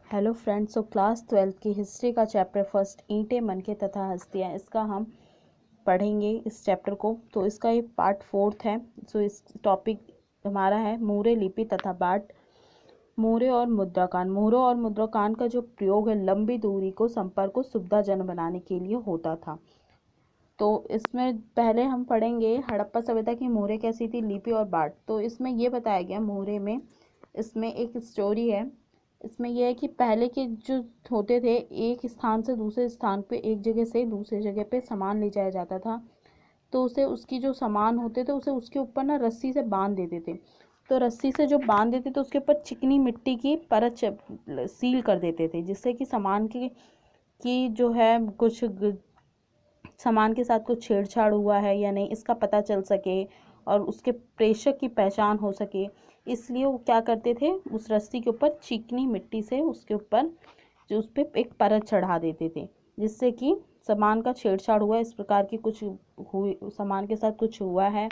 Hello friends. So class 12th की history का chapter first ईंटें मनके तथा हस्तियाँ, इसका हम पढ़ेंगे इस चैप्टर को। तो इसका ये पार्ट 4th है। सो इस टॉपिक हमारा है मुहरे, लिपि तथा बाट। मुहरे और मुद्राकान। मुहरों और मुद्राकान का जो प्रयोग है लंबी दूरी को संपर्क को सुविधाजनक बनाने के लिए होता था। तो इसमें पहले हम पढ़ेंगे हड़प्पा सभ्यता की मुहरे कैसी थी, लिपि और बाट। तो इसमें ये बताया गया मुहरे में, इसमें एक स्टोरी है। इसमें यह है कि पहले के जो होते थे, एक स्थान से दूसरे स्थान पे, एक जगह से दूसरे जगह पे सामान ले जाया जाता था। तो उसे उसकी जो सामान होते थे उसे उसके ऊपर ना रस्सी से बांध देते थे। तो रस्सी से जो बांध देते थे उसके ऊपर चिकनी मिट्टी की परत सील कर देते थे, जिससे कि सामान की जो है कुछ सामान के साथ कुछ छेड़छाड़ हुआ है या नहीं इसका पता चल सके और उसके प्रेषक की पहचान हो सके। इसलिए वो क्या करते थे, उस रस्सी के ऊपर चिकनी मिट्टी से उसके ऊपर जो उस पर एक परत चढ़ा देते थे, जिससे कि सामान का छेड़छाड़ हुआ, इस प्रकार की कुछ हुई, सामान के साथ कुछ हुआ है,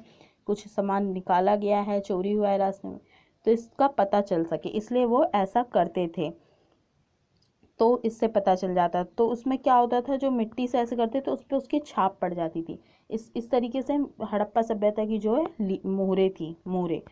कुछ सामान निकाला गया है, चोरी हुआ है रास्ते में, तो इसका पता चल सके, इसलिए वो ऐसा करते थे। तो इससे पता चल जाता। तो उसमें क्या होता था, जो मिट्टी से ऐसे करते तो उस पर उसकी छाप पड़ जाती थी। इस तरीके से हड़प्पा सभ्यता की जो है मोहरे थी, मोहरे।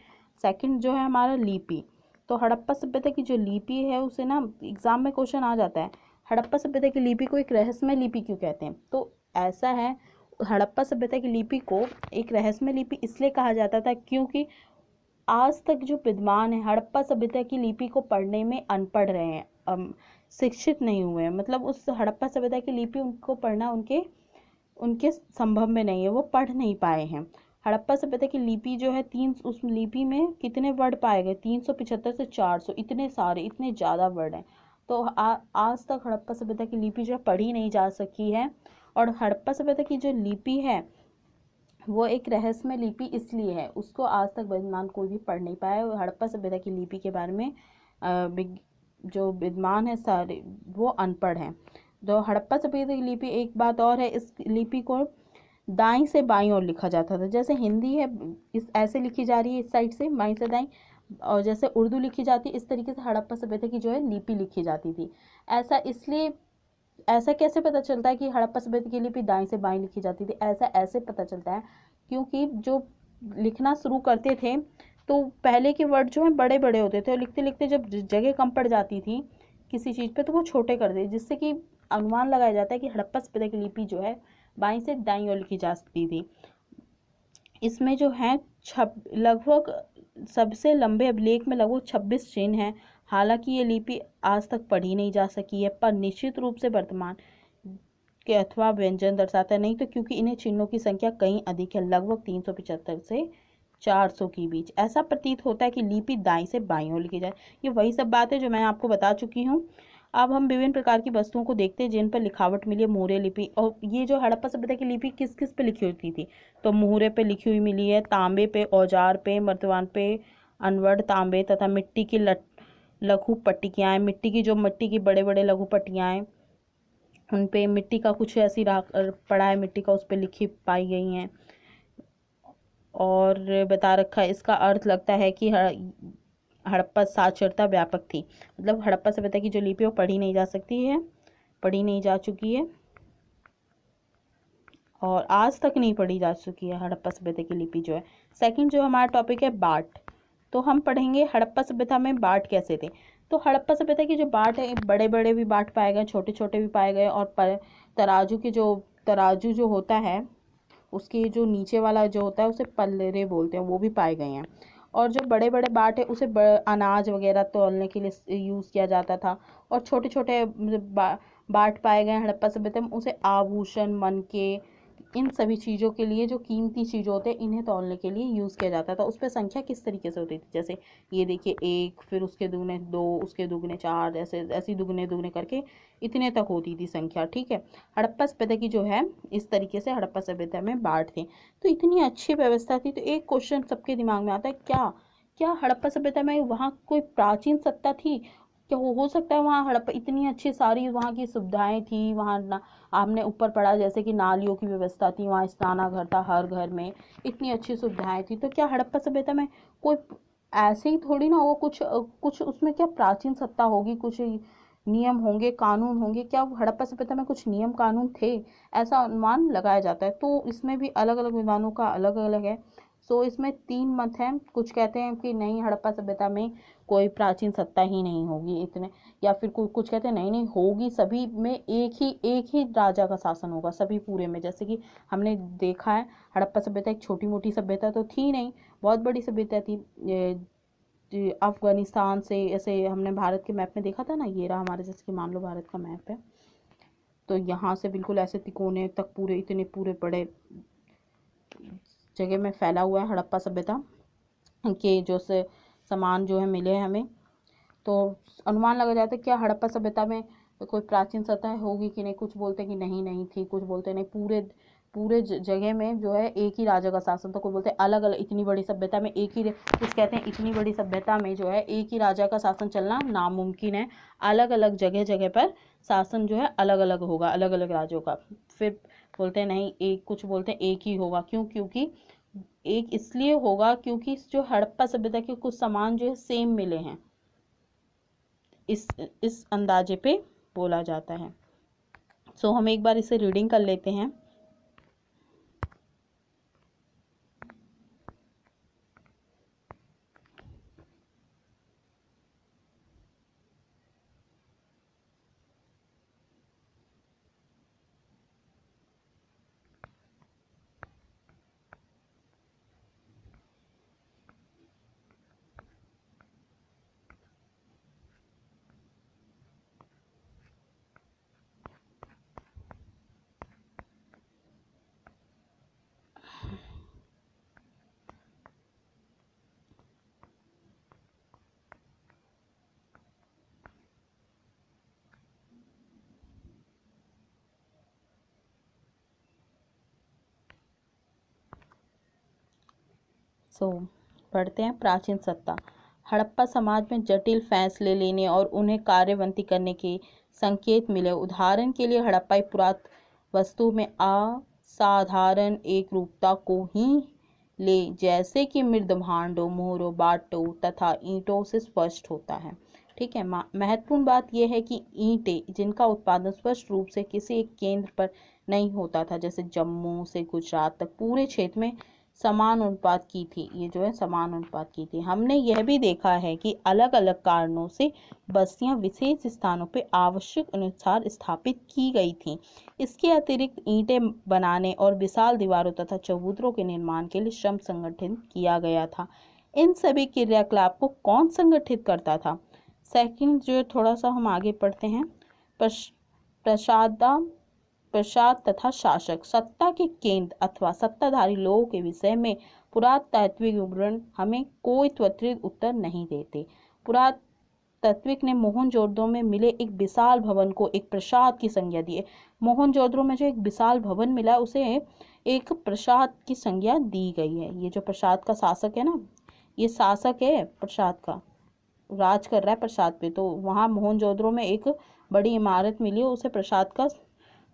सेकंड जो है हमारा लिपि। तो हड़प्पा सभ्यता की जो लिपि है उसे ना एग्जाम में क्वेश्चन आ जाता है, हड़प्पा सभ्यता की लिपि को एक रहस्यमय लिपि क्यों कहते हैं। तो ऐसा है, हड़प्पा सभ्यता की लिपि को एक रहस्यमय लिपि इसलिए कहा जाता था क्योंकि आज तक जो विद्वान है हड़प्पा सभ्यता की लिपि को पढ़ने में अनपढ़ रहे हैं, शिक्षित नहीं हुए हैं। मतलब उस हड़प्पा सभ्यता की लिपि उनको पढ़ना उनके उनके संभव में नहीं है, वो पढ़ नहीं पाए हैं। हड़प्पा सभ्यता की लिपि जो है उस लिपि में कितने वर्ड पाए गए, 375 से 400, इतने सारे, इतने ज़्यादा वर्ड हैं। तो आज तक हड़प्पा सभ्यता की लिपि जो पढ़ी नहीं जा सकी है। और हड़प्पा सभ्यता की जो लिपि है वो एक रहस्यमय लिपि इसलिए है, उसको आज तक विद्वान कोई भी पढ़ नहीं पाया। हड़प्पा सभ्यता की लिपि के बारे में जो विद्वान है सारे वो अनपढ़ हैं। जो हड़प्पा सभ्यता की लिपि, एक बात और है, इस लिपि को दाईं से बाईं ओर लिखा जाता था। जैसे हिंदी है इस ऐसे लिखी जा रही है, इस साइड से बाईं से दाईं, और जैसे उर्दू लिखी जाती है इस तरीके से हड़प्पा सभ्यता की जो है लिपि लिखी जाती थी। ऐसा इसलिए, ऐसा कैसे पता चलता है कि हड़प्पा सभ्यता की लिपि दाईं से बाईं लिखी जाती थी, ऐसा ऐसे पता चलता है क्योंकि जो लिखना शुरू करते थे तो पहले के वर्ड जो है बड़े बड़े होते थे, और लिखते लिखते जब जगह कम पड़ जाती थी किसी चीज़ पे तो वो छोटे कर दे, जिससे कि अनुमान लगाया जाता है कि हड़प्पा सभ्यता की लिपि जो है बाईं से दाईं ओर लिखी जा सकती थी। इसमें जो है लगभग सबसे लंबे अभिलेख में लगभग 26 चिन्ह हैं। हालांकि ये लिपि आज तक पढ़ी नहीं जा सकी है, पर निश्चित रूप से वर्तमान के अथवा व्यंजन दर्शाता है, नहीं तो क्योंकि इन्हें चिन्हों की संख्या कहीं अधिक है, लगभग 375 से 400 के बीच। ऐसा प्रतीत होता है कि लिपि दाईं से बाईं ओर लिखी जाए। ये वही सब बात है जो मैं आपको बता चुकी हूँ। अब हम विभिन्न प्रकार की वस्तुओं को देखते हैं जिन पर लिखावट मिली है मुहरे लिपि। और ये जो हड़प्पा सभ्यता की लिपि किस किस पे लिखी होती थी, तो मुहरे पे लिखी हुई मिली है, तांबे पे, औजार पे, मर्तबान पे, अनवड़ तांबे तथा मिट्टी की लघु पट्टिकाएं, मिट्टी की बड़े बड़े लघु पट्टियाएं, उन पे मिट्टी का कुछ ऐसी राख पड़ा है, मिट्टी का उस पर लिखी पाई गई हैं। और बता रखा है, इसका अर्थ लगता है कि हड़प्पा साक्षरता व्यापक थी। मतलब हड़प्पा सभ्यता की जो लिपि वो पढ़ी नहीं जा सकती है, पढ़ी नहीं जा चुकी है, और आज तक नहीं पढ़ी जा चुकी है हड़प्पा सभ्यता की लिपि जो है। सेकंड जो हमारा टॉपिक है बाट। तो हम पढ़ेंगे हड़प्पा सभ्यता में बाट कैसे थे। तो हड़प्पा सभ्यता की जो बाट है, बड़े बड़े भी बाट पाए गए, छोटे छोटे भी पाए गए, और तराजू जो होता है उसके जो नीचे वाला जो होता है उसे पल्लरे बोलते हैं, वो भी पाए गए हैं। और जो बड़े बड़े बाट है उसे अनाज वगैरह तौलने के लिए यूज़ किया जाता था। और छोटे छोटे बाट पाए गए हड़प्पा सभ्यता में, उसे आभूषण, मनके, इन सभी चीज़ों के लिए, जो कीमती चीज़ होते हैं इन्हें तौलने के लिए यूज़ किया जाता था। उस पर संख्या किस तरीके से होती थी, जैसे ये देखिए 1, फिर उसके दुगने 2, उसके दुगने 4, ऐसे ऐसी दुगने दुगने करके इतने तक होती थी संख्या। ठीक है, हड़प्पा सभ्यता की जो है इस तरीके से हड़प्पा सभ्यता में बाट थे। तो इतनी अच्छी व्यवस्था थी। तो एक क्वेश्चन सबके दिमाग में आता है, क्या क्या हड़प्पा सभ्यता में वहाँ कोई प्राचीन सत्ता थी, क्या हो सकता है वहाँ हड़प्पा इतनी अच्छी सारी वहाँ की सुविधाएं थी, वहाँ ना आपने ऊपर पढ़ा जैसे कि नालियों की व्यवस्था थी, वहाँ स्नानागार था हर घर में, इतनी अच्छी सुविधाएं थी। तो क्या हड़प्पा सभ्यता में कोई ऐसे ही थोड़ी ना होगा, कुछ कुछ उसमें क्या प्राचीन सत्ता होगी, कुछ नियम होंगे, कानून होंगे। क्या हड़प्पा सभ्यता में कुछ नियम कानून थे? ऐसा अनुमान लगाया जाता है। तो इसमें भी अलग अलग विद्वानों का अलग अलग है। सो इसमें 3 मत हैं। कुछ कहते हैं कि नहीं, हड़प्पा सभ्यता में कोई प्राचीन सत्ता ही नहीं होगी इतने, या फिर कुछ कहते हैं नहीं नहीं होगी, सभी में एक ही राजा का शासन होगा सभी पूरे में। जैसे कि हमने देखा है, हड़प्पा सभ्यता एक छोटी मोटी सभ्यता तो थी नहीं, बहुत बड़ी सभ्यता थी। अफगानिस्तान से, ऐसे हमने भारत के मैप में देखा था ना, ये रहा हमारे, जैसे कि मान लो भारत का मैप है, तो यहाँ से बिल्कुल ऐसे तिकोने तक पूरे इतने पूरे बड़े जगह में फैला हुआ है हड़प्पा सभ्यता के जो से सामान जो है मिले हैं हमें। तो अनुमान लगा जाता है क्या हड़प्पा सभ्यता में कोई प्राचीन सत्ता होगी कि नहीं। कुछ बोलते हैं कि नहीं नहीं थी, कुछ बोलते हैं नहीं, पूरे पूरे जगह में जो है एक ही राजा का शासन था। कोई बोलते हैं अलग अलग, इतनी बड़ी सभ्यता में एक ही, कुछ कहते हैं इतनी बड़ी सभ्यता में जो है एक ही राजा का शासन चलना नामुमकिन है, अलग अलग जगह जगह पर शासन जो है अलग अलग होगा, अलग अलग राज्यों का। फिर बोलते हैं नहीं, एक, कुछ बोलते हैं एक ही होगा। क्यों? क्योंकि एक इसलिए होगा क्योंकि जो हड़प्पा सभ्यता के कुछ सामान जो है सेम मिले हैं, इस अंदाजे पे बोला जाता है। सो हम एक बार इसे रीडिंग कर लेते हैं। पढ़ते हैं। प्राचीन सत्ता। हड़प्पा समाज में जटिल फैसले लेने और उन्हें कार्यवंती करने के संकेत मिले। उदाहरण के लिए हड़प्पाई पुरातत्व में असाधारण एक रूपता को ही ले, जैसे कि मृद भांडों, मोहरों, बाटों तथा ईंटों से स्पष्ट होता है। ठीक है। महत्वपूर्ण बात यह है कि ईंटें जिनका उत्पादन स्पष्ट रूप से किसी एक केंद्र पर नहीं होता था, जैसे जम्मू से गुजरात तक पूरे क्षेत्र में समान अनुपात की थी। ये जो है समान अनुपात की थी। हमने यह भी देखा है कि अलग अलग कारणों से बस्तियां विशेष स्थानों पर आवश्यक अनुसार स्थापित की गई थीं। इसके अतिरिक्त ईंटें बनाने और विशाल दीवारों तथा चबूतरों के निर्माण के लिए श्रम संगठित किया गया था। इन सभी क्रियाकलाप को कौन संगठित करता था? सेकंड जो थोड़ा सा हम आगे पढ़ते हैं। प्रसाद तथा शासक। सत्ता के केंद्र अथवा सत्ताधारी लोगों के विषय में पुरातात्विक विवरण हमें कोई त्वरित उत्तर नहीं देते। पुरातात्विक ने मोहनजोदड़ो में मिले एक विशाल भवन को एक प्रसाद की संज्ञा दी है। मोहनजोदड़ो में जो एक विशाल भवन मिला उसे एक प्रसाद की संज्ञा दी गई है। ये जो प्रसाद का शासक है ना, ये शासक है प्रसाद का, राज कर रहा है प्रसाद पे। तो वहाँ मोहनजोदड़ो में एक बड़ी इमारत मिली है, उसे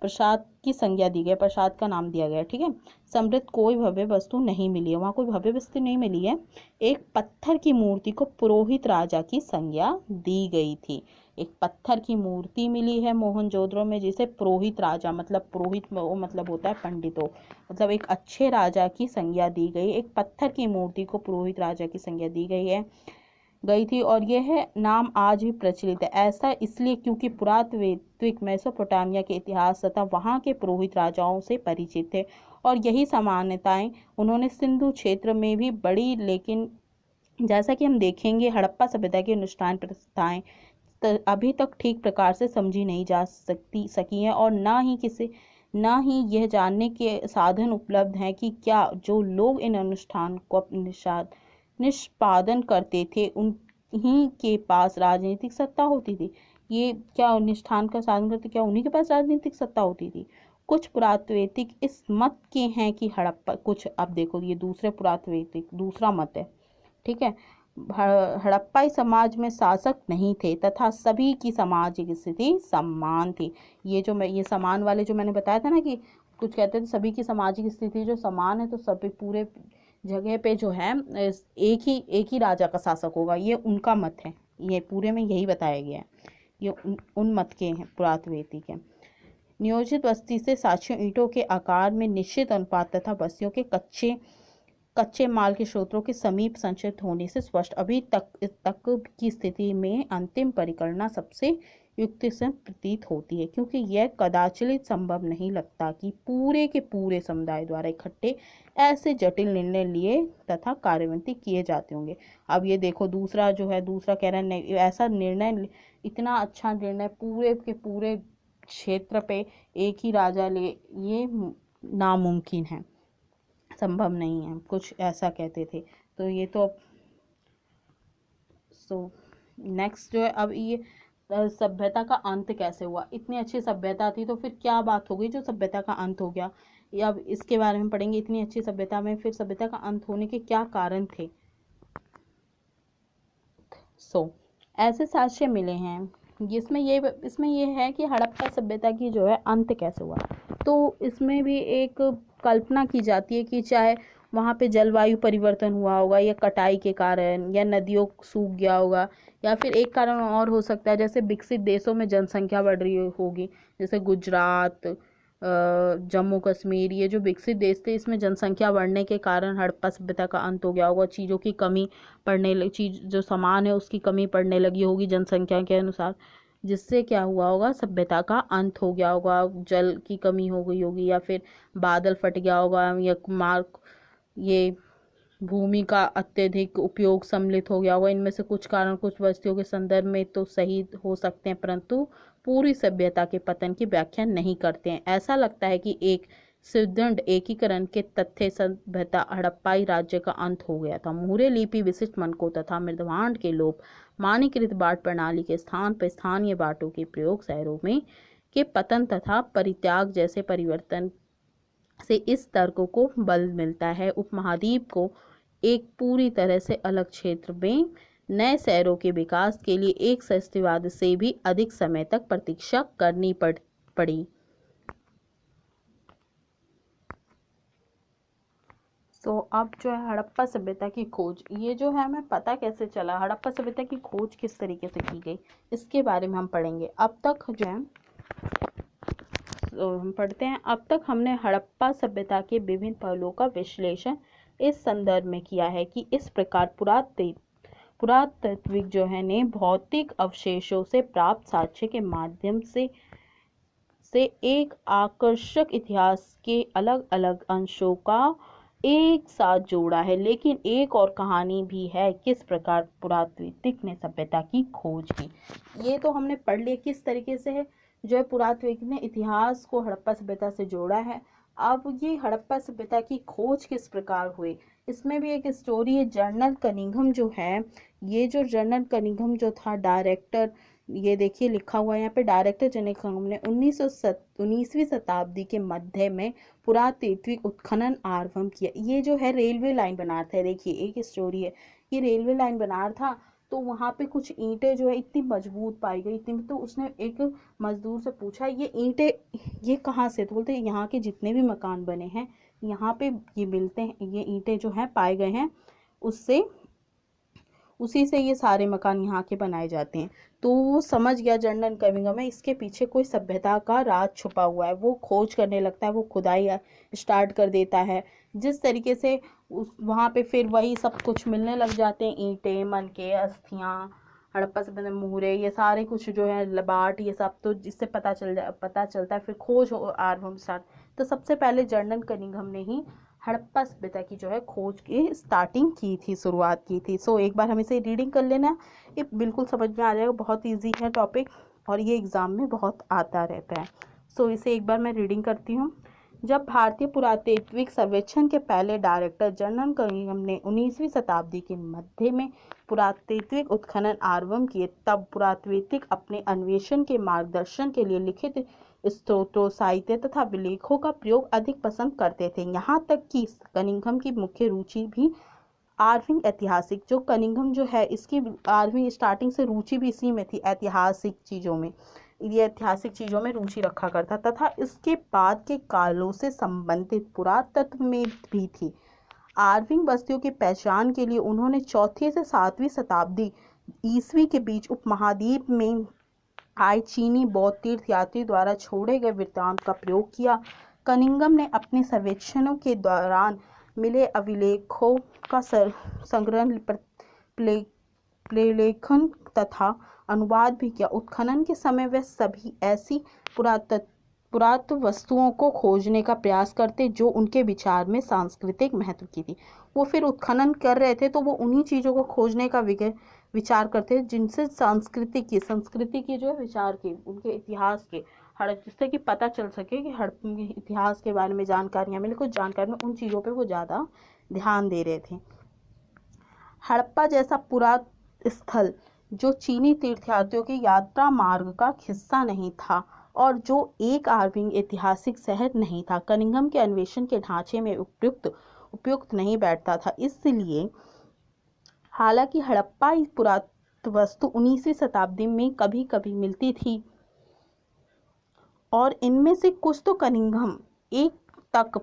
प्रसाद की संज्ञा दी गई, प्रसाद का नाम दिया गया। ठीक है। समृद्ध कोई भव्य वस्तु नहीं मिली है, वहाँ कोई भव्य वस्तु नहीं मिली है। एक पत्थर की मूर्ति को पुरोहित राजा की संज्ञा दी गई थी। एक पत्थर की मूर्ति मिली है मोहनजोदड़ो में, जिसे पुरोहित राजा, मतलब पुरोहित वो मतलब होता है पंडितों, मतलब एक अच्छे राजा की संज्ञा दी गई। एक पत्थर की मूर्ति को पुरोहित राजा की संज्ञा दी गई थी और यह नाम आज भी प्रचलित है। ऐसा इसलिए क्योंकि पुरातात्विक मेसोपोटामिया के इतिहास तथा वहाँ के पुरोहित राजाओं से परिचित थे और यही समानताएं उन्होंने सिंधु क्षेत्र में भी बढ़ी। लेकिन जैसा कि हम देखेंगे, हड़प्पा सभ्यता की अनुष्ठान प्रथाएं अभी तक ठीक प्रकार से समझी नहीं जा सकी हैं और ना ही यह जानने के साधन उपलब्ध हैं कि क्या जो लोग इन अनुष्ठान को निष्पादन करते थे उन्हीं के पास राजनीतिक सत्ता होती थी। ये क्या अनुष्ठान का साधन करते, क्या उन्हीं के पास राजनीतिक सत्ता होती थी? कुछ पुरातात्विक इस मत के हैं कि हड़प्पा, कुछ, अब देखो ये दूसरे पुरातात्विक दूसरा मत है। ठीक है। हड़प्पाई समाज में शासक नहीं थे तथा सभी की सामाजिक स्थिति समान थी। ये समान वाले जो मैंने बताया था ना कि कुछ कहते थे सभी की सामाजिक स्थिति जो समान है, तो सभी पूरे जगह पे जो है एक ही राजा का शासक होगा, ये उनका मत है। ये पूरे में यही बताया गया है। ये उन मत के हैं, पुरातत्ववेत्ती के। नियोजित बस्ती से साक्ष्यों ईंटों के आकार में निश्चित अनुपात तथा बस्तियों के कच्चे माल के स्रोतों के समीप संचित होने से स्पष्ट। अभी तक की स्थिति में अंतिम परिकल्पना सबसे युक्त से प्रतीत होती है, क्योंकि यह कदाचित संभव नहीं लगता कि पूरे के पूरे समुदाय द्वारा इकट्ठे ऐसे जटिल निर्णय लिए तथा कार्यान्वित किए जाते होंगे। अब ये देखो दूसरा जो है, दूसरा कह रहा है ऐसा निर्णय, इतना अच्छा निर्णय पूरे के पूरे क्षेत्र पे एक ही राजा ले, ये नामुमकिन है, संभव नहीं है, कुछ ऐसा कहते थे। तो ये तो नेक्स्ट जो है, अब ये सभ्यता का अंत कैसे हुआ। इतनी अच्छी सभ्यता थी तो फिर क्या बात हो गई जो सभ्यता का अंत हो गया, अब इसके बारे में पढ़ेंगे। इतनी अच्छी सभ्यता में फिर सभ्यता का अंत होने के क्या कारण थे। ऐसे साक्ष्य मिले हैं इसमें ये है कि हड़प्पा सभ्यता की जो है अंत कैसे हुआ। तो इसमें भी एक कल्पना की जाती है कि चाहे वहाँ पे जलवायु परिवर्तन हुआ होगा, या कटाई के कारण, या नदियों सूख गया होगा, या फिर एक कारण और हो सकता है, जैसे विकसित देशों में जनसंख्या बढ़ रही होगी, जैसे गुजरात, जम्मू कश्मीर, ये जो विकसित देश थे इसमें जनसंख्या बढ़ने के कारण हड़प्पा सभ्यता का अंत हो गया होगा। चीज़ों की कमी पड़ने लगी, चीज़ जो सामान है उसकी कमी पड़ने लगी होगी जनसंख्या के अनुसार, जिससे क्या हुआ होगा, सभ्यता का अंत हो गया होगा। जल की कमी हो गई होगी, या फिर बादल फट गया होगा, या ये भूमि का अत्यधिक उपयोग सम्मिलित हो गया होगा। इनमें से कुछ कारण कुछ वस्तुओं के संदर्भ में तो सही हो सकते हैं, परंतु पूरी सभ्यता के पतन की व्याख्या नहीं करते हैं। ऐसा लगता है कि एक सुदृढ़ एकीकरण के तथ्य सभ्यता हड़प्पाई राज्य का अंत हो गया था। मुहरे लिपि विशिष्ट मनकों तथा मृदभांड के लोप, मानकीकृत बाट प्रणाली के स्थान पर स्थानीय बाटों के प्रयोग, शहरों में के पतन तथा परित्याग जैसे परिवर्तन से इस तर्क को बल मिलता है। उपमहाद्वीप को एक पूरी तरह से अलग क्षेत्र में नए शहरों के विकास के लिए एक सहस्त्रवाद से भी अधिक समय तक प्रतीक्षा करनी पड़ी। अब जो है हड़प्पा सभ्यता की खोज, ये जो है हमें पता कैसे चला, हड़प्पा सभ्यता की खोज किस तरीके से की गई, इसके बारे में हम पढ़ेंगे। अब तक जो है हम पढ़ते हैं, अब तक हमने हड़प्पा सभ्यता के विभिन्न पहलुओं का विश्लेषण इस संदर्भ में किया है कि इस प्रकार पुरातात्विक जो है ने भौतिक अवशेषों से प्राप्त साक्ष्य के माध्यम से एक आकर्षक इतिहास के अलग अलग अंशों का एक साथ जोड़ा है। लेकिन एक और कहानी भी है, किस प्रकार पुरातात्विक ने सभ्यता की खोज की। ये तो हमने पढ़ लिया किस तरीके से है जो है पुरातात्विक ने इतिहास को हड़प्पा सभ्यता से जोड़ा है। अब ये हड़प्पा सभ्यता की खोज किस प्रकार हुई, इसमें भी एक स्टोरी है। जनरल कनिंघम जो है, ये जो जनरल कनिंघम जो था डायरेक्टर, ये देखिए लिखा हुआ है यहाँ पे, डायरेक्टर जनरल कनिंघम ने 19वीं शताब्दी के मध्य में पुरातात्विक उत्खनन आरंभ किया। ये जो है रेलवे लाइन बना रहा था, देखिए एक स्टोरी है, ये रेलवे लाइन बना रहा था, तो वहाँ पे कुछ ईंटें जो है इतनी मजबूत पाई गई इतनी, तो उसने एक मजदूर से पूछा ये ईंटें ये कहाँ से, तो बोलते यहाँ के जितने भी मकान बने हैं यहाँ पे ये मिलते हैं, ये ईंटें जो हैं पाए गए हैं, उसी से ये सारे मकान यहाँ के बनाए जाते हैं। तो वो समझ गया जनरल कनिंघम में इसके पीछे कोई सभ्यता का राज छुपा हुआ है। वो खोज करने लगता है, वो खुदाई स्टार्ट कर देता है। जिस तरीके से वहाँ पे फिर वही सब कुछ मिलने लग जाते हैं, ईंटें, मनके, अस्थियाँ, हड़प्पा सभ्यता में मुहरे, ये सारे कुछ जो है लबाट, ये सब, तो जिससे पता चलता है फिर खोज आरंभ स्टार्ट। तो सबसे पहले जनरल कनिंघम ने ही हड़प्पा सभ्यता की जो है खोज की स्टार्टिंग की थी, शुरुआत की थी। एक बार हम इसे रीडिंग कर लेना, ये बिल्कुल समझ में आ जाएगा, बहुत इजी है टॉपिक और ये एग्जाम में बहुत आता रहता है। इसे एक बार मैं रीडिंग करती हूँ। जब भारतीय पुरातात्विक सर्वेक्षण के पहले डायरेक्टर जनरल कनिंघम ने 19वीं शताब्दी के मध्य में पुरातात्विक उत्खनन आरंभ किए, तब पुरातात्विक अपने अन्वेषण के मार्गदर्शन के लिए लिखित स्त्रोतों, साहित्य तथा विलेखों का प्रयोग अधिक पसंद करते थे। यहाँ तक कि कनिंघम की मुख्य रुचि भी आर्विंग ऐतिहासिक, जो कनिंघम जो है इसकी आर्विंग स्टार्टिंग से रुचि भी इसी में थी, ऐतिहासिक चीज़ों में, ये ऐतिहासिक चीज़ों में रुचि रखा करता तथा इसके बाद के कालों से संबंधित पुरातत्व में भी थी। आर्विंग बस्तियों की पहचान के लिए उन्होंने 4वीं से 7वीं शताब्दी ईस्वी के बीच उपमहाद्वीप में आए चीनी बौद्ध तीर्थयात्री द्वारा छोड़े गए वृत्तांत का प्रयोग किया। कनिंघम ने अपने सर्वेक्षणों के दौरान मिले अभिलेखों का संग्रहण, प्रलेखन तथा अनुवाद भी किया। उत्खनन के समय वे सभी ऐसी पुरातत्व वस्तुओं को खोजने का प्रयास करते जो उनके विचार में सांस्कृतिक महत्व की थी। वो फिर उत्खनन कर रहे थे तो वो उन्हीं चीज़ों को खोजने का विचार करते जिनसे संस्कृति की जो विचार की, उनके इतिहास के, जिससे कि पता चल सके कि हड़प्पा के इतिहास के बारे में जानकारियाँ मिले, कुछ जानकारी में उन चीज़ों पे वो ज़्यादा ध्यान दे रहे थे। हड़प्पा जैसा पुरातन स्थल जो चीनी तीर्थयात्रियों के यात्रा मार्ग का हिस्सा नहीं था और जो एक आर्विंग ऐतिहासिक शहर नहीं था, कनिंघम के अन्वेषण के ढांचे में उपयुक्त नहीं बैठता था। इसलिए हालांकि हड़प्पा पुरातन वस्तु 19वीं शताब्दी में कभी कभी मिलती थी और इनमें से कुछ तो कनिंघम एक तक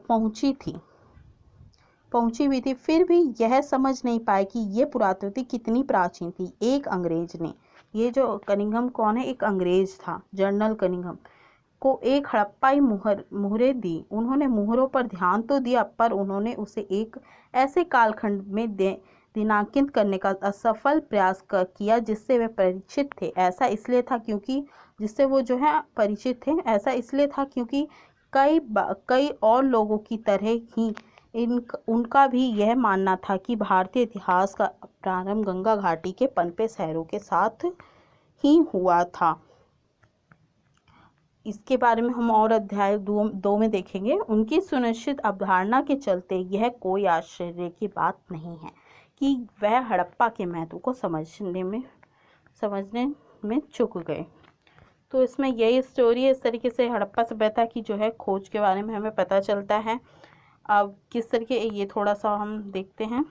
पहुंची भी थी, फिर भी यह समझ नहीं पाए कि ये पुरातत्व कितनी प्राचीन थी। एक अंग्रेज ने, ये जो कनिंघम कौन है, एक अंग्रेज था, जनरल कनिंघम को एक हड़प्पाई मुहरें दी। उन्होंने मुहरों पर ध्यान तो दिया पर उन्होंने उसे एक ऐसे कालखंड में दिनांकित करने का असफल प्रयास किया जिससे वे परिचित थे। ऐसा इसलिए था क्योंकि जिससे वो जो है परिचित थे, ऐसा इसलिए था क्योंकि कई और लोगों की तरह ही उनका भी यह मानना था कि भारतीय इतिहास का प्रारंभ गंगा घाटी के पनपे शहरों के साथ ही हुआ था। इसके बारे में हम और अध्याय 2 में देखेंगे। उनकी सुनिश्चित अवधारणा के चलते यह कोई आश्चर्य की बात नहीं है कि वह हड़प्पा के महत्व को समझने में चूक गए। तो इसमें यही स्टोरी है। इस तरीके से हड़प्पा सभ्यता की जो है खोज के बारे में हमें पता चलता है। अब किस तरीके, ये थोड़ा सा हम देखते हैं।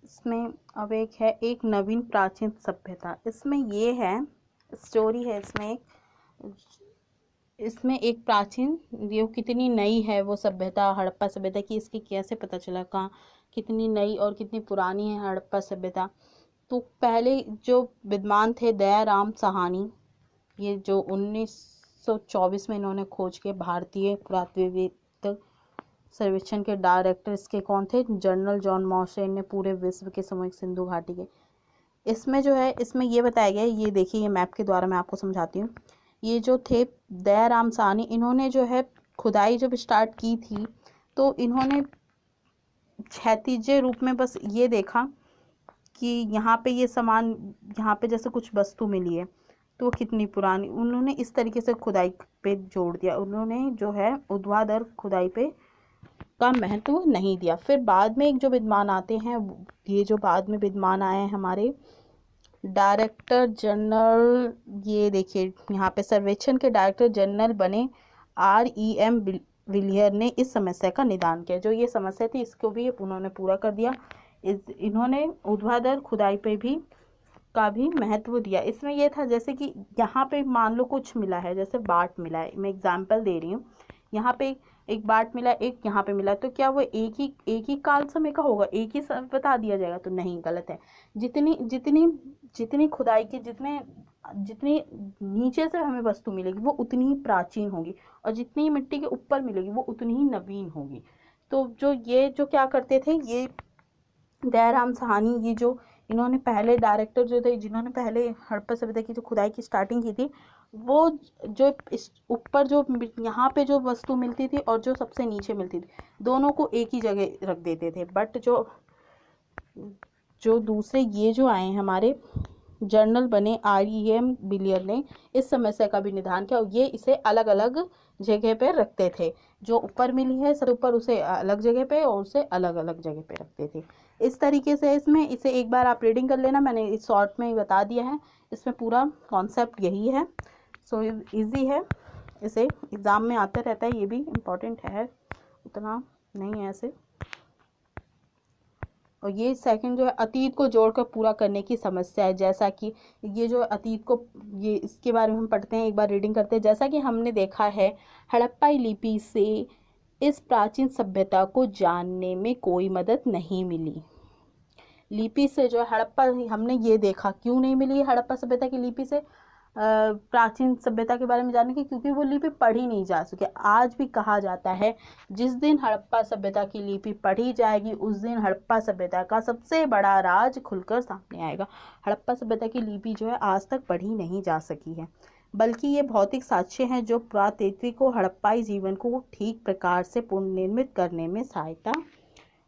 इसमें अब एक है एक नवीन प्राचीन सभ्यता। इसमें ये है स्टोरी है, इसमें एक प्राचीन, ये कितनी नई है वो सभ्यता, हड़प्पा सभ्यता की, इसकी कैसे पता चला कहाँ कितनी नई और कितनी पुरानी है हड़प्पा सभ्यता। तो पहले जो विद्वान थे दयाराम साहनी, ये जो 1924 में इन्होंने खोज के, भारतीय पुरातत्व सर्वेक्षण के डायरेक्टर इसके कौन थे, जनरल जॉन मॉर्शल ने पूरे विश्व के सामूहिक सिंधु घाटी के। इसमें जो है, इसमें ये बताया गया है, ये देखिए, ये मैप के द्वारा मैं आपको समझाती हूँ। ये जो थे दयाराम साहनी, इन्होंने जो है खुदाई जब स्टार्ट की थी तो इन्होंने क्षैतिज रूप में बस ये देखा कि यहाँ पे ये सामान, यहाँ पे जैसे कुछ वस्तु मिली है तो वो कितनी पुरानी, उन्होंने इस तरीके से खुदाई पे जोड़ दिया। उन्होंने जो है ऊर्ध्वाधर खुदाई पे का महत्व नहीं दिया। फिर बाद में एक जो विद्वान आते हैं, ये जो बाद में विद्वान आए हैं हमारे डायरेक्टर जनरल, ये देखिए यहाँ पे सर्वेक्षण के डायरेक्टर जनरल बने REM विलियर ने इस समस्या का निदान किया। जो ये समस्या थी इसको भी उन्होंने पूरा कर दिया। इन्होंने ऊर्ध्वाधर खुदाई पे भी का भी महत्व दिया। इसमें यह था जैसे कि यहाँ पे मान लो कुछ मिला है, जैसे बाट मिला है, मैं एग्जाम्पल दे रही हूँ, यहाँ पे एक बाट मिला, एक यहाँ पे मिला, तो क्या वो एक ही काल समय का होगा, एक ही बता दिया जाएगा? तो नहीं, गलत है। जितनी खुदाई की, जितनी नीचे से हमें वस्तु मिलेगी वो उतनी ही प्राचीन होगी और जितनी मिट्टी के ऊपर मिलेगी वो उतनी ही नवीन होगी। तो जो क्या करते थे, ये दयाराम साहनी, ये जो इन्होंने पहले डायरेक्टर जो थे, जिन्होंने पहले हड़प्पा सभ्यता की जो खुदाई की स्टार्टिंग की थी, वो जो इस ऊपर जो यहाँ पे जो वस्तु मिलती थी और जो सबसे नीचे मिलती थी, दोनों को एक ही जगह रख देते थे। बट जो दूसरे ये जो आए हमारे जर्नल बने REM विलियर ने इस समस्या का भी निदान किया और ये इसे अलग अलग जगह पे रखते थे। जो ऊपर मिली है सब ऊपर, उसे अलग जगह पे और उसे अलग अलग जगह पे रखते थे। इस तरीके से इसमें इसे एक बार आप रीडिंग कर लेना, मैंने इस शॉर्ट में ही बता दिया है। इसमें पूरा कॉन्सेप्ट यही है। सो इजी है, इसे एग्ज़ाम में आता रहता है, ये भी इम्पोर्टेंट है, उतना नहीं है ऐसे। और ये सेकंड जो है अतीत को जोड़कर पूरा करने की समस्या है। जैसा कि ये जो अतीत को, ये इसके बारे में हम पढ़ते हैं, एक बार रीडिंग करते हैं। जैसा कि हमने देखा है, हड़प्पाई लिपि से इस प्राचीन सभ्यता को जानने में कोई मदद नहीं मिली। लिपि से जो है हड़प्पा, हमने ये देखा क्यों नहीं मिली हड़प्पा सभ्यता की लिपि से प्राचीन सभ्यता के बारे में जानने की, क्योंकि वो लिपि पढ़ी नहीं जा सके। आज भी कहा जाता है जिस दिन हड़प्पा सभ्यता की लिपि पढ़ी जाएगी उस दिन हड़प्पा सभ्यता का सबसे बड़ा राज खुलकर सामने आएगा। हड़प्पा सभ्यता की लिपि जो है आज तक पढ़ी नहीं जा सकी है, बल्कि ये भौतिक साक्ष्य हैं जो पुरातात्विक को हड़प्पाई जीवन को ठीक प्रकार से पुनर्निर्मित करने में सहायता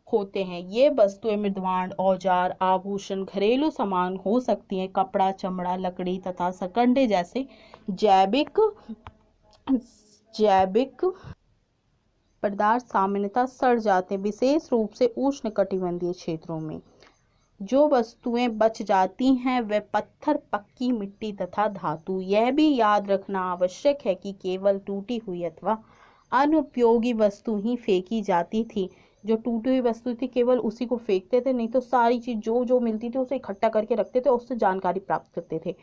होते हैं। ये वस्तुएं मृदवांड, औजार, आभूषण, घरेलू सामान हो सकती हैं। कपड़ा, चमड़ा, लकड़ी तथा सकंडे जैसे जैविक पदार्थ सामान्यतः सड़ जाते हैं। विशेष रूप से उष्णकटिबंधीय क्षेत्रों में जो वस्तुएं बच जाती हैं वे पत्थर, पक्की मिट्टी तथा धातु। यह भी याद रखना आवश्यक है कि केवल टूटी हुई अथवा अनुपयोगी वस्तु ही फेंकी जाती थी। जो टूटी हुई वस्तु थी केवल उसी को फेंकते थे, नहीं तो सारी चीज जो जो मिलती थी उसे इकट्ठा करके रखते थे, उससे जानकारी प्राप्त करते थे।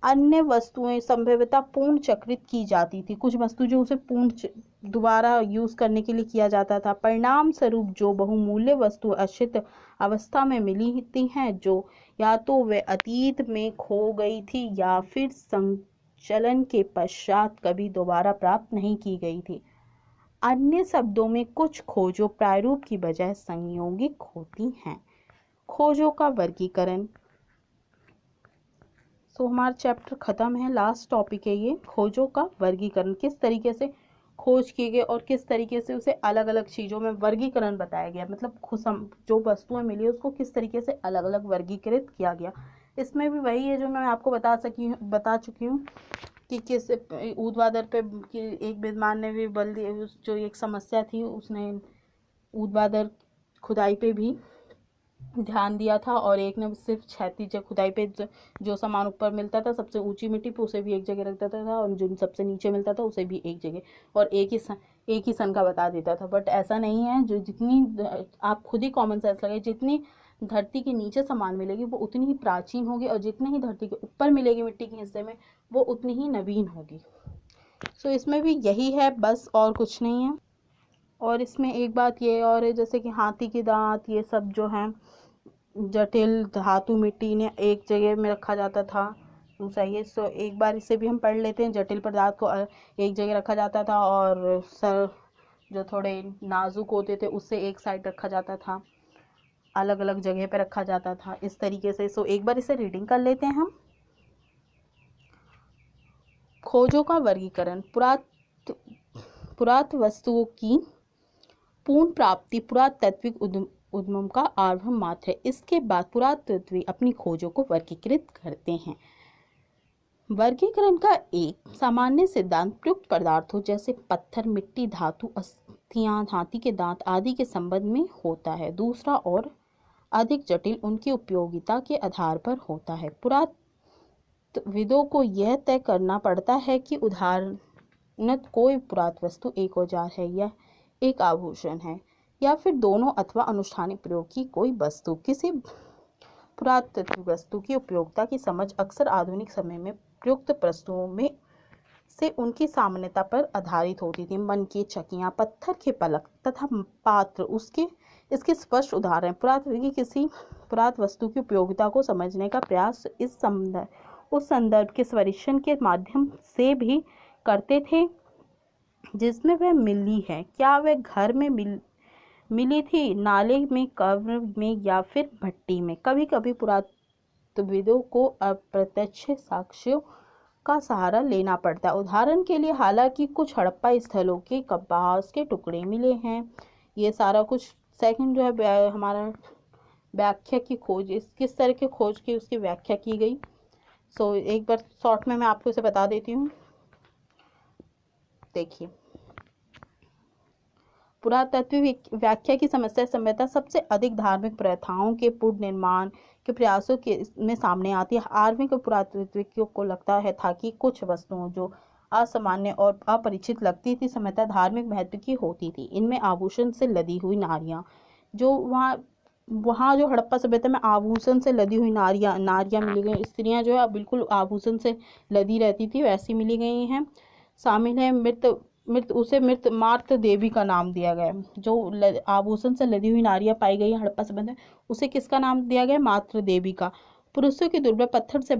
अन्य वस्तुएं संभवतः पूर्ण चक्रित की जाती थी, कुछ वस्तु जो उसे पूर्ण दोबारा यूज करने के लिए किया जाता था। परिणाम स्वरूप जो बहुमूल्य वस्तु अक्षित अवस्था में मिलती हैं, जो या तो वे अतीत में खो गई थी या फिर संचलन के पश्चात कभी दोबारा प्राप्त नहीं की गई थी। अन्य शब्दों में कुछ खोजों प्रारूप की बजाय संयोगिक होती हैं। खोजों का वर्गीकरण। हमारा चैप्टर खत्म है, लास्ट टॉपिक है ये, खोजों का वर्गीकरण। किस तरीके से खोज किए गए और किस तरीके से उसे अलग अलग चीज़ों में वर्गीकरण बताया गया, मतलब जो वस्तुएं मिली उसको किस तरीके से अलग अलग वर्गीकृत किया गया। इसमें भी वही है जो मैं आपको बता चुकी हूँ कि किस ऊर्ध्वाधर पे एक विद्वान ने भी बल दिया, जो एक समस्या थी उसने ऊर्ध्वाधर खुदाई पे भी ध्यान दिया था, और एक ने सिर्फ क्षैतिज खुदाई पे जो सामान ऊपर मिलता था सबसे ऊंची मिट्टी पे उसे भी एक जगह रख देता था, और जो सबसे नीचे मिलता था उसे भी एक जगह, और एक ही सन का बता देता था। बट ऐसा नहीं है, जो जितनी आप खुद ही कॉमन सेंस लगाइए, जितनी धरती के नीचे सामान मिलेगी वो उतनी ही प्राचीन होगी, और जितनी ही धरती के ऊपर मिलेगी मिट्टी के हिस्से में वो उतनी ही नवीन होगी। सो इसमें भी यही है बस, और कुछ नहीं है। और इसमें एक बात ये और है, जैसे कि हाथी के दांत ये सब जो हैं जटिल धातु मिट्टी ने एक जगह में रखा जाता था, दूसरा ये। सो एक बार इसे भी हम पढ़ लेते हैं। जटिल पदार्थ को एक जगह रखा जाता था, और सर जो थोड़े नाजुक होते थे उससे एक साइड रखा जाता था, अलग अलग जगह पे रखा जाता था, इस तरीके से। सो एक बार इसे रीडिंग कर लेते हैं हम। खोजों का वर्गीकरण। पुरातत्व वस्तुओं की पूर्ण प्राप्ति पुरातात्विक उद्यम का आरंभ मात्र है। इसके बाद पुरातत्वविद अपनी खोजों को वर्गीकृत करते हैं। वर्गीकरण का एक सामान्य सिद्धांत प्रयुक्त पदार्थों जैसे पत्थर, मिट्टी, धातु, अस्थियां, हाथी के दांत आदि के संबंध में होता है। दूसरा और अधिक जटिल उनकी उपयोगिता के आधार पर होता है। पुरातत्वविदों को यह तय करना पड़ता है कि उदाहरणतः कोई पुरातत्व वस्तु एक औजार है या एक आभूषण है, या फिर दोनों अथवा अनुष्ठानिक प्रयोग की कोई वस्तु। किसी पुरातत्व वस्तु की उपयोगिता की समझ अक्सर आधुनिक समय में प्रयुक्त वस्तुओं में से उनकी सामान्यता पर आधारित होती थी। मन की चकियां, पत्थर के पलक तथा पात्र इसके स्पष्ट उदाहरण। पुरातत्व की किसी पुरातत्व वस्तु की उपयोगिता को समझने का प्रयास उस संदर्भ के परीक्षण के माध्यम से भी करते थे जिसमें वह मिली है। क्या वह घर में मिली थी, नाले में, कब्र में या फिर भट्टी में। कभी कभी पुरातत्वविदों को अप्रत्यक्ष साक्ष्यों का सहारा लेना पड़ता है। उदाहरण के लिए, हालांकि कुछ हड़प्पा स्थलों के कपास के टुकड़े मिले हैं। ये सारा कुछ सेकंड जो है हमारा व्याख्या की खोज, किस तरह की खोज की उसकी व्याख्या की गई। सो एक बार शॉर्ट में मैं आपको इसे बता देती हूँ। देखिए, पुरातत्व व्याख्या की समस्या संभवतः सबसे अधिक धार्मिक प्रथाओं के पुनर्निर्माण के प्रयासों में सामने आती है। आर्थिक पुरातत्वविदों को लगता है था कि कुछ वस्तुओं जो असामान्य और अपरिचित लगती थी संभवतः धार्मिक महत्व की होती थी। इनमें आभूषण से लदी हुई नारियां, जो वहाँ जो हड़प्पा सभ्यता में आभूषण से लदी हुई नारियां मिली गई। स्त्रियां जो है बिल्कुल आभूषण से लदी रहती थी वैसी मिली गई हैं। शामिल है मृत मृत मात्र देवी का नाम दिया गया है। जो आभूषण से लदी हुई नारियां पाई गई हड़प्पा संबंध में, उसे किसका नाम दिया गया? मात्र देवी का। पुरुषों की दुर्लभ पत्थर से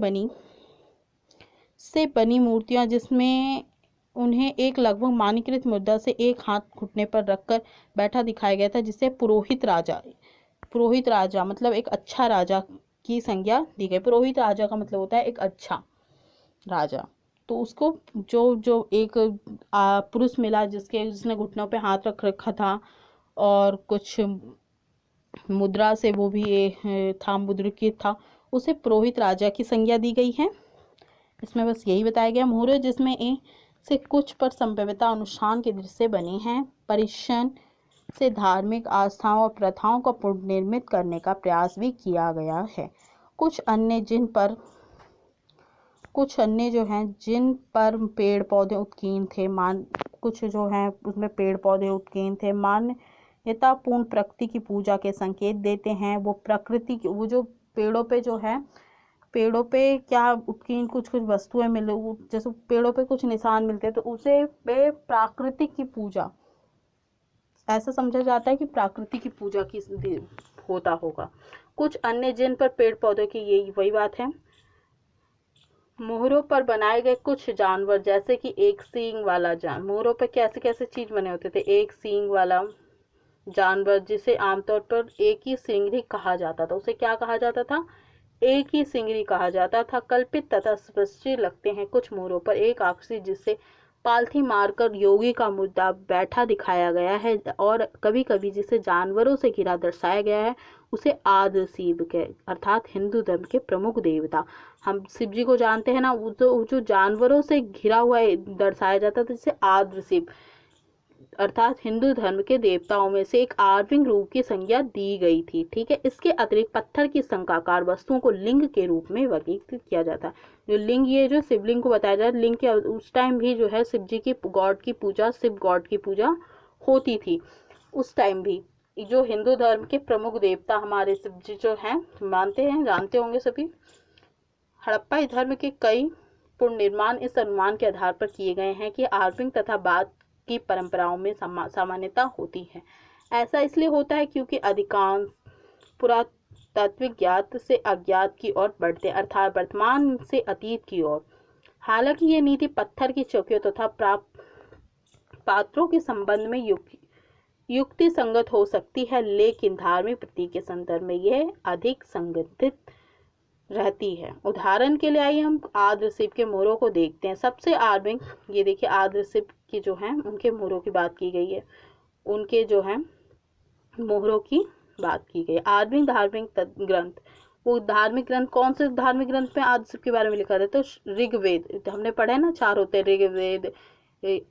बनी मूर्तियां, जिसमें उन्हें एक लगभग मानकीकृत मुद्रा से एक हाथ घुटने पर रखकर बैठा दिखाया गया था, जिसे पुरोहित राजा मतलब एक अच्छा राजा की संज्ञा दी गई। पुरोहित राजा का मतलब होता है एक अच्छा राजा। तो उसको जो एक पुरुष मिला जिसने घुटनों पे हाथ रख रखा था और कुछ मुद्रा से वो भी था, मुद्रिकित था, उसे पुरोहित राजा की संज्ञा दी गई है। इसमें बस यही बताया गया। मुहूर्त जिसमें से कुछ पर संभवतः अनुष्ठान के दृश्य बने हैं, परिशन से धार्मिक आस्थाओं और प्रथाओं को पुनर्निर्मित करने का प्रयास भी किया गया है। कुछ अन्य जिन पर पेड़ पौधे उत्कीर्ण थे, कुछ जो हैं उसमें पेड़ पौधे उत्कीर्ण थे, मान्यतापूर्ण प्रकृति की पूजा के संकेत देते हैं। वो प्रकृति की, वो जो पेड़ों पे जो है, पेड़ों पे क्या उत्कीर्ण कुछ वस्तुएं मिले, जैसे पेड़ों पे कुछ निशान मिलते हैं, तो उसे पे प्राकृतिक की पूजा, ऐसा समझा जाता है कि प्राकृतिक की पूजा की होता होगा। कुछ अन्य जिन पर पेड़ पौधों की, यही वही बात है। मोहरों पर बनाए गए कुछ जानवर, जैसे कि एक सींग वाला जानवर। मोहरों पर कैसे कैसे चीज बने होते थे? एक सींग वाला जानवर, जिसे आमतौर पर एक ही सिंगरी कहा जाता था। उसे क्या कहा जाता था? एक ही सिंगरी कहा जाता था। कल्पित तथा स्पष्ट लगते हैं कुछ मोहरों पर एक आकृति, जिससे पालथी मारकर योगी का मुद्दा बैठा दिखाया गया है, और कभी कभी जिसे जानवरों से घिरा दर्शाया गया है, उसे आद्र शिव के, अर्थात हिंदू धर्म के प्रमुख देवता। हम शिव जी को जानते हैं ना, वो जो जानवरों से घिरा हुआ दर्शाया जाता था, जिसे आद्र शिव अर्थात हिंदू धर्म के देवताओं में से एक आर्विंग रूप की संज्ञा दी गई थी। ठीक है। इसके अतिरिक्त पत्थर की शंखाकार वस्तुओं को लिंग के रूप में वर्गीकृत किया जाता है। जो लिंग, ये जो शिवलिंग को बताया जाता है, लिंग के उस टाइम भी जो है शिव जी की गॉड की पूजा, शिव गॉड की पूजा होती थी उस टाइम भी। जो हिंदू धर्म के प्रमुख देवता हमारे शिव जी जो हैं, मानते हैं, जानते होंगे सभी। हड़प्पा धर्म के कई पुनर्निर्माण इस अनुमान के आधार पर किए गए हैं कि आर्विंग तथा बाद की परंपराओं में सामान्यता होती है। ऐसा इसलिए होता है क्योंकि अधिकांश पुरातात्विक ज्ञात से अज्ञात की ओर बढ़ते, अर्थात वर्तमान से अतीत की ओर। हालांकि ये नीति पत्थर की चौकियों तथा पात्रों के संबंध में युक्ति संगत हो सकती है, लेकिन धार्मिक प्रतीक के संदर्भ में यह अधिक संगठित रहती है। उदाहरण के लिए आइए हम आद्र शिव के मोहरों को देखते हैं। सबसे आर्विंग, ये देखिए आद्र शिव की जो है उनके मोहरों की बात की गई है, उनके जो है मोहरों की बात की गई। आर्विंग धार्मिक ग्रंथ, वो धार्मिक ग्रंथ, कौन से धार्मिक ग्रंथ में आद्र शिव के बारे में लिखा था? तो ऋग्वेद, हमने पढ़ा है ना, 4 होते हैं, ऋग्वेद,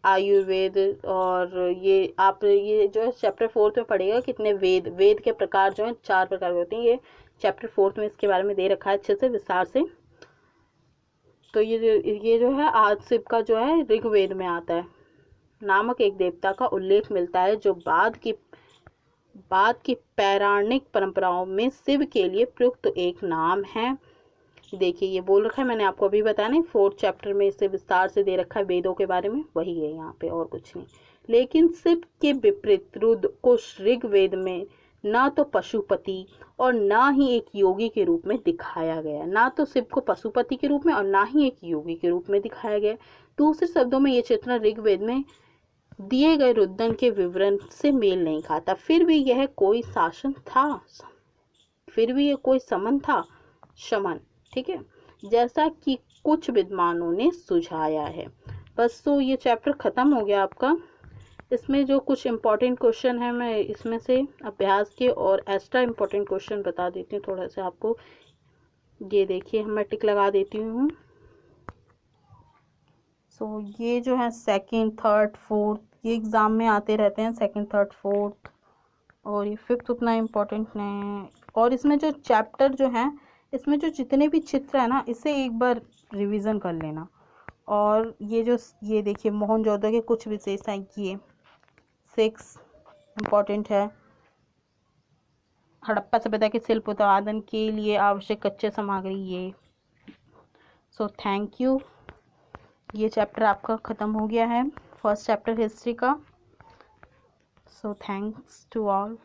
आयुर्वेद, और ये आप ये जो है चैप्टर 4 में पढ़ेगा कितने वेद के प्रकार जो है 4 प्रकार के होते हैं। ये चैप्टर 4 में इसके बारे में दे रखा है अच्छे से विस्तार से। तो ये जो है आद्र शिव का जो है ऋग्वेद में आता है नामक एक देवता का उल्लेख मिलता है, जो बाद की पौराणिक परंपराओं में शिव के लिए प्रयुक्त एक नाम है। देखिए ये बोल रखा है, मैंने आपको अभी बताया नहीं, 4th चैप्टर में इसे विस्तार से दे रखा है वेदों के बारे में, वही है यहाँ पे और कुछ नहीं। लेकिन शिव के विपरीत रुद्र को ऋग्वेद में ना तो पशुपति और ना ही एक योगी के रूप में दिखाया गया, ना तो शिव को पशुपति के रूप में और ना ही एक योगी के रूप में दिखाया गया। दूसरे शब्दों में ये चित्रण ऋग्वेद में दिए गए रुद्रन के विवरण से मेल नहीं खाता। फिर भी यह कोई शासन था, फिर भी यह कोई समन था, शमन, ठीक है, जैसा कि कुछ विद्वानों ने सुझाया है। बस तो ये चैप्टर खत्म हो गया आपका। इसमें जो कुछ इम्पोर्टेंट क्वेश्चन है, मैं इसमें से अभ्यास के और एक्स्ट्रा इम्पोर्टेंट क्वेश्चन बता देती हूँ थोड़ा सा आपको। ये देखिए मैं टिक लगा देती हूँ। सो ये जो है 2nd, 3rd, 4th ये एग्ज़ाम में आते रहते हैं, 2nd, 3rd, 4th, और ये 5th उतना इम्पोर्टेंट नहीं है। और इसमें जो चैप्टर जो है, इसमें जो जितने भी चित्र है ना, इसे एक बार रिवीजन कर लेना। और ये देखिए मोहनजोदड़ो के कुछ विशेषताएं, ये 6 इम्पोर्टेंट है। हड़प्पा सभ्यता के शिल्प उत्पादन के लिए आवश्यक कच्चे सामग्री, ये। सो थैंक यू, ये चैप्टर आपका ख़त्म हो गया है। फर्स्ट चैप्टर हिस्ट्री का। So thanks to all.